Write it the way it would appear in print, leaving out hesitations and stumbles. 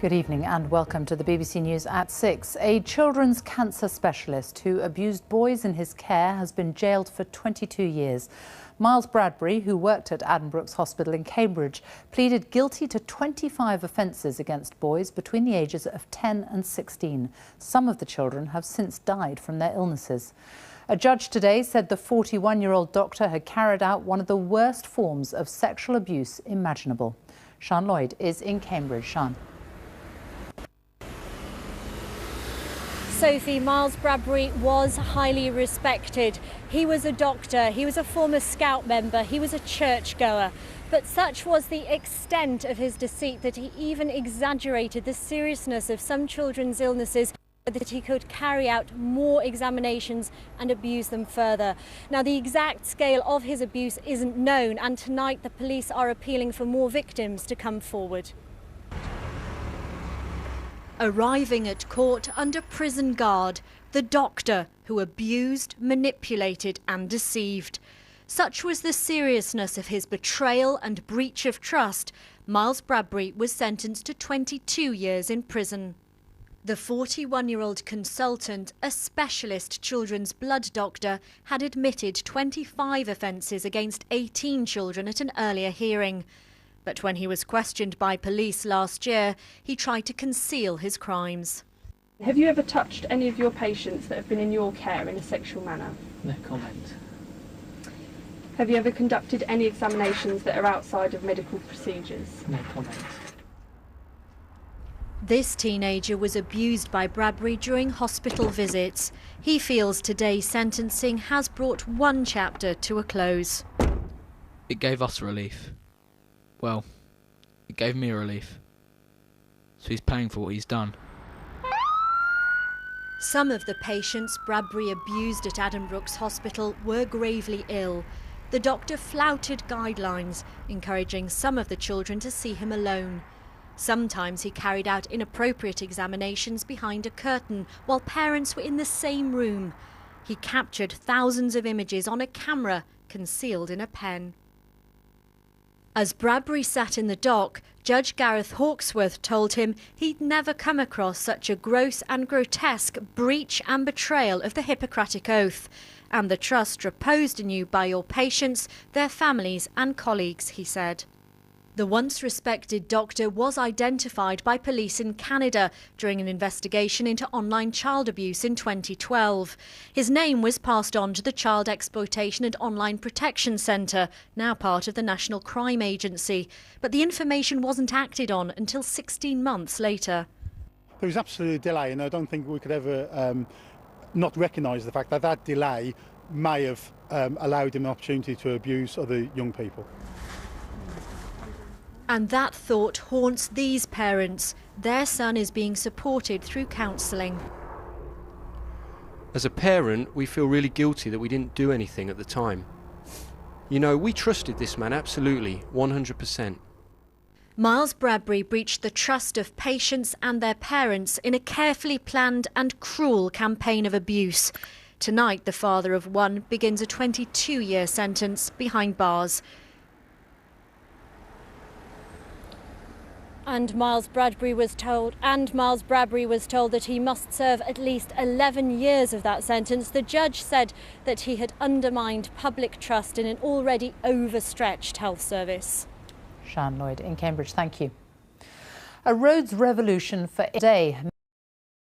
Good evening and welcome to the BBC News at 6. A children's cancer specialist who abused boys in his care has been jailed for 22 years. Miles Bradbury, who worked at Addenbrooke's Hospital in Cambridge, pleaded guilty to 25 offences against boys between the ages of 10 and 16. Some of the children have since died from their illnesses. A judge today said the 41-year-old doctor had carried out one of the worst forms of sexual abuse imaginable. Sian Lloyd is in Cambridge. Sian. Sophie, Miles Bradbury was highly respected. He was a doctor, he was a former Scout member, he was a churchgoer. But such was the extent of his deceit that he even exaggerated the seriousness of some children's illnesses, that he could carry out more examinations and abuse them further. Now, the exact scale of his abuse isn't known, and tonight the police are appealing for more victims to come forward. Arriving at court under prison guard, the doctor who abused, manipulated and deceived. Such was the seriousness of his betrayal and breach of trust. Miles Bradbury was sentenced to 22 years in prison. The 41-year-old consultant, a specialist children's blood doctor, had admitted 25 offences against 18 children at an earlier hearing. But when he was questioned by police last year, he tried to conceal his crimes. Have you ever touched any of your patients that have been in your care in a sexual manner? No comment. Have you ever conducted any examinations that are outside of medical procedures? No comment. This teenager was abused by Bradbury during hospital visits. He feels today's sentencing has brought one chapter to a close. It gave us relief. Well, it gave me a relief. So he's paying for what he's done. Some of the patients Bradbury abused at Addenbrooke's Hospital were gravely ill. The doctor flouted guidelines, encouraging some of the children to see him alone. Sometimes he carried out inappropriate examinations behind a curtain while parents were in the same room. He captured thousands of images on a camera concealed in a pen. As Bradbury sat in the dock, Judge Gareth Hawksworth told him he'd never come across such a gross and grotesque breach and betrayal of the Hippocratic Oath, and the trust reposed in you by your patients, their families and colleagues, he said. The once respected doctor was identified by police in Canada during an investigation into online child abuse in 2012. His name was passed on to the Child Exploitation and Online Protection Centre, now part of the National Crime Agency. But the information wasn't acted on until 16 months later. There was absolutely a delay, and I don't think we could ever not recognise the fact that that delay may have allowed him an opportunity to abuse other young people. And that thought haunts these parents. Their son is being supported through counselling. As a parent, we feel really guilty that we didn't do anything at the time. You know, we trusted this man, absolutely, 100%. Miles Bradbury breached the trust of patients and their parents in a carefully planned and cruel campaign of abuse. Tonight, the father of one begins a 22-year sentence behind bars. And Miles Bradbury was told that he must serve at least 11 years of that sentence. The judge said that he had undermined public trust in an already overstretched health service. Sian Lloyd in Cambridge, thank you. A roads revolution for a day.